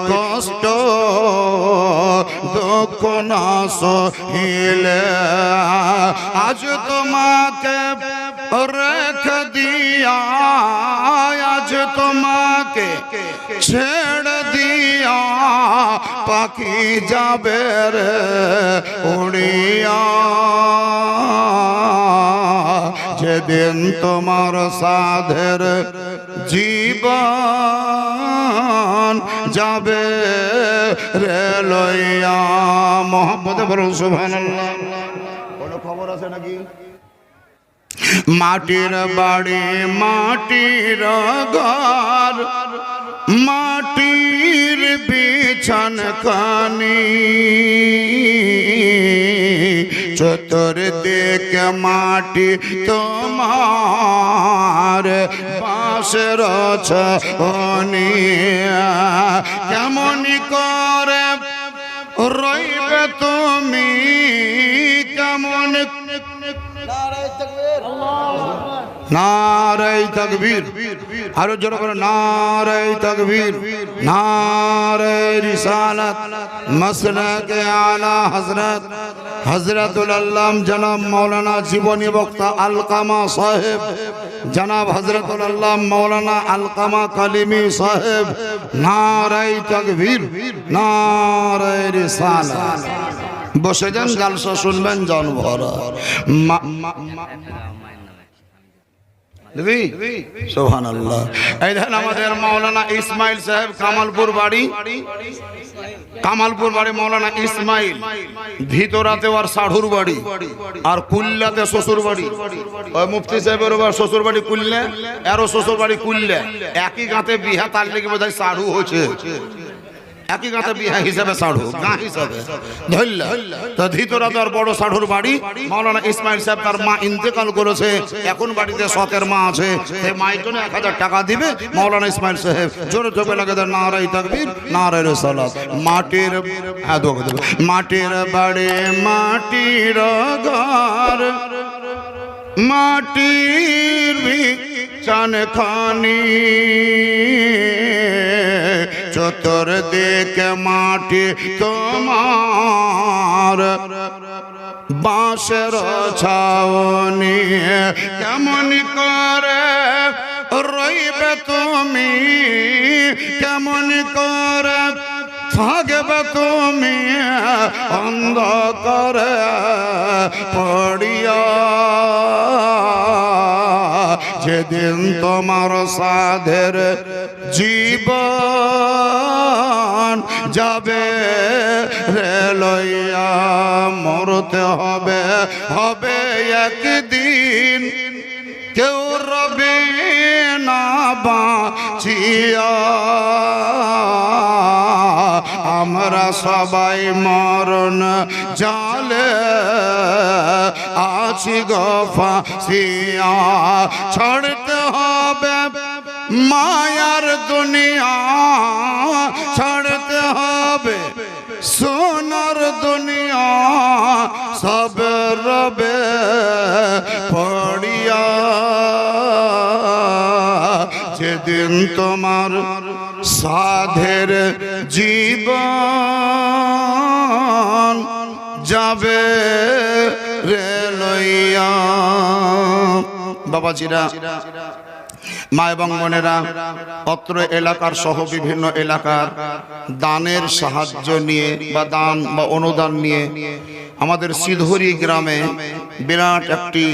কষ্ট দুঃখ না সহিলে আজ তোমাকে রেখে দিয়া আজ তোমাকে ছেড়ে দিয়া পাখি যাবে রে উড়িয়া যেদিন তোমার সাধের জীবন যাবে রে লইয়া মোহাম্মদে বলুন সুবহানাল্লাহ। কোনো খবর আছে নাকি? মাটির বাড়ি মাটির ঘর মাটির বিছানখানি চতুর্দিকে মাটি তোমার বাঁশের ছাউনি কেমন করে রইবে তুমি কেমন নারায়ে তাকবীর আরো জোরে করে নারায়ে তাকবীর নারায়ে রিসালাত মাসলাকে আলা হযরত হযরতুল আল্লাম জনাব মাওলানা জীবনী বক্তা আলকামা সাহেব জনাব হযরতুল আল্লাম মাওলানা আলকামা কালিমি সাহেব নারায়ে তাকবীর নারায়ে রিসালাত বসে যান জালসা শুনবেন জন ভরা সুবহানাল্লাহ। এই দেখেন আমাদের মাওলানা ইসমাইল সাহেব কামালপুর বাড়ি মাওলানা ইসমাইল ভিতরাতে ওর সাধুর বাড়ি আর কুল্লাতে শ্বশুর বাড়ি ওই মুফতি সাহেবের শ্বশুর বাড়ি কুল্লা এরও শ্বশুর বাড়ি কুল্লা একই গাঁতে বিহা তার লেগে বোধহয় সাধু হয়েছে একই গাঁতে বিহা হিসাবে সাধু গাঁ হিসাবে ধরলা তো ধৃতরাজার বড় সাধুর বাড়ি মাওলানা ইসমাইল সাহেব তার মা ইন্তেকাল করেছে এখন বাড়িতে সতের মা আছে সেই মায়ের জন্য 1000 টাকা দিবে মাওলানা ইসমাইল সাহেব জোরে চোখে লাগে নারায়ে তাকবীর নারায়ে রিসালাত মাটির মাটির বাড়ি মাটির ঘর মাটির বিছানখানি চতুর্দিকে মাটি তোমার বাঁশের ছাউনি কেমন করে রইবে তুমি কেমন করে থাকবে তুমি অন্ধকারে পড়িয়া যেদিন তোমার সাধের জীবন যাবে রে লইয়া মরতে হবে হবে একদিন কেউ রবে না বাঁচিয়া আমরা সবাই মরণ জালে আছি গো ফাঁসিয়া ছাড়তে হবে মায়ার দুনিয়া ছাড়তে হবে সোনার দুনিয়া সব রবে পড়িয়া যেদিন তোমার সাধের জীবন যাবে রে লইয়া বাবাজিরা মা এবং বোনেরা অত্র এলাকার সহ বিভিন্ন এলাকার দানের সাহায্য নিয়ে বা দান বা অনুদান নিয়ে আমাদের সিধুরি গ্রামে বিরাট একটি